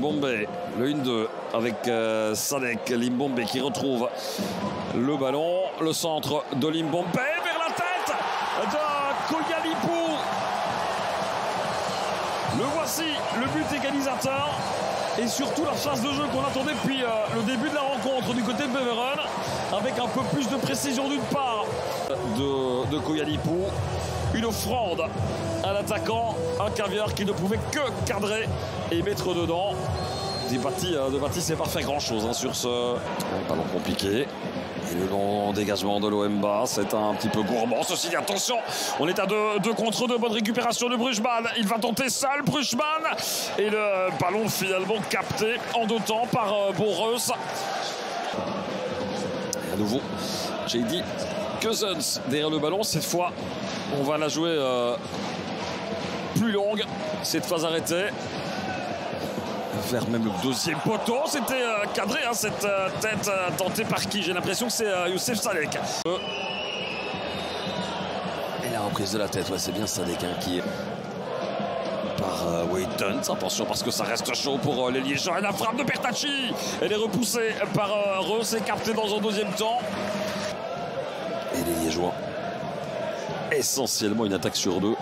Limbombe, le 1-2 avec Sadek. Limbombe qui retrouve le ballon, le centre de Limbombe vers la tête de Koyalipou. Le voici, le but égalisateur et surtout la phase de jeu qu'on attendait depuis le début de la rencontre du côté de Beveren, avec un peu plus de précision d'une part de Koyalipou. Une offrande à l'attaquant, un caviar qui ne pouvait que cadrer et mettre dedans. De Bati c'est pas fait grand chose sur ce ballon compliqué. Et le long dégagement de l'OMBA, c'est un petit peu gourmand. Ceci dit, attention, on est à 2 contre 2. Bonne récupération de Brugman. Il va tenter seul, Brugman. Et le ballon finalement capté en 2 temps par Boreus. Et à nouveau, j'ai dit Cousins derrière le ballon. Cette fois, on va la jouer plus longue. Cette phase arrêtée. Vers même le 2e poteau. C'était cadré, cette tête tentée par qui? J'ai l'impression que c'est Youssef Sadek. Et la reprise de la tête, ouais, c'est bien Sadek qui par Wayton. Attention parce que ça reste chaud pour les Liégeois. Et la frappe de Bertacci, elle est repoussée par Reus et captée dans un 2e temps. Et les Liégeois, essentiellement une attaque sur 2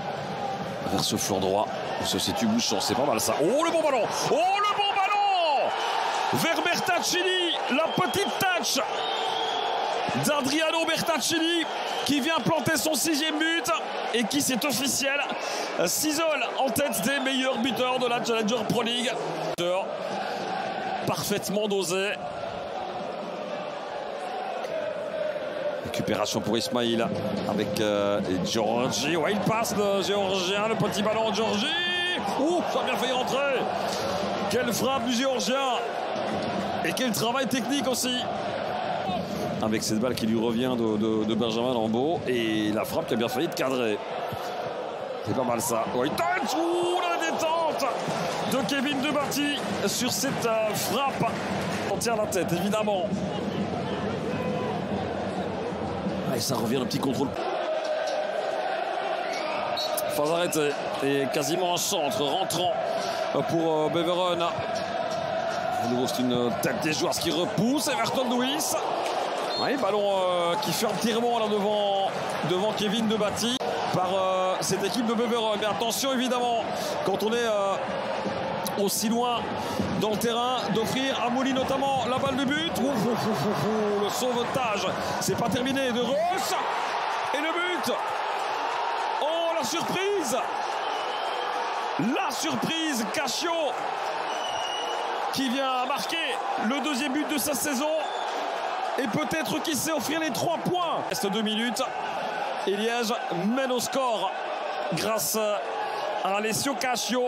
vers ce flanc droit où se situe Bouchon. C'est pas mal ça. Oh, le bon ballon! Oh, le bon ballon vers Bertaccini. La petite touch d'Adriano Bertaccini qui vient planter son 6e but et qui, c'est officiel, s'isole en tête des meilleurs buteurs de la Challenger Pro League. Parfaitement dosé. Récupération pour Ismail avec Georgi. Ouais, il passe le Géorgien, le petit ballon de Georgi. Ouh, ça a bien failli rentrer. Quelle frappe du Géorgien. Et quel travail technique aussi. Avec cette balle qui lui revient de Benjamin Lambeau. Et la frappe qui a bien failli être cadrée. C'est pas mal ça. Ouais, ouh, la détente de Kevin De Bati sur cette frappe. On tient la tête, évidemment. Et ça revient, le petit contrôle. Phase arrêtée. Et quasiment un centre rentrant pour Beveren. De nouveau, c'est une tête des joueurs qui repousse. Everton Lewis. Ouais, ballon qui fait un petit rebond là devant Kevin De Bati par cette équipe de Beveren. Mais attention, évidemment, quand on est aussi loin dans le terrain, d'offrir à Mouli notamment la balle de but. Le sauvetage, c'est pas terminé de Reus. Et le but. Oh, la surprise. La surprise, Caccio qui vient marquer le 2e but de sa saison. Et peut-être qui sait offrir les 3 points. Il reste 2 minutes. Et Liège mène au score grâce à Alessio Caccio.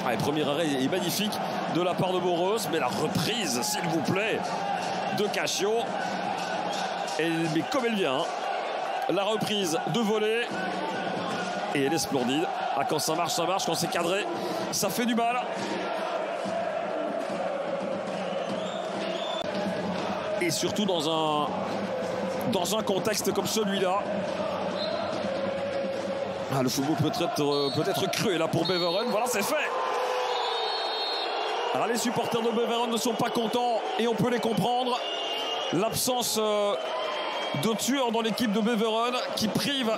Le premier arrêt est magnifique de la part de Boreus, mais la reprise, s'il vous plaît, de Caccio. Mais comme elle vient, la reprise de volée. Et elle est splendide. Ah, quand ça marche, quand c'est cadré, ça fait du mal. Et surtout dans un contexte comme celui-là. Ah, le football peut être cruel là pour Beveren. Voilà, c'est fait. Alors, les supporters de Beveren ne sont pas contents et on peut les comprendre. L'absence de tueur dans l'équipe de Beveren qui prive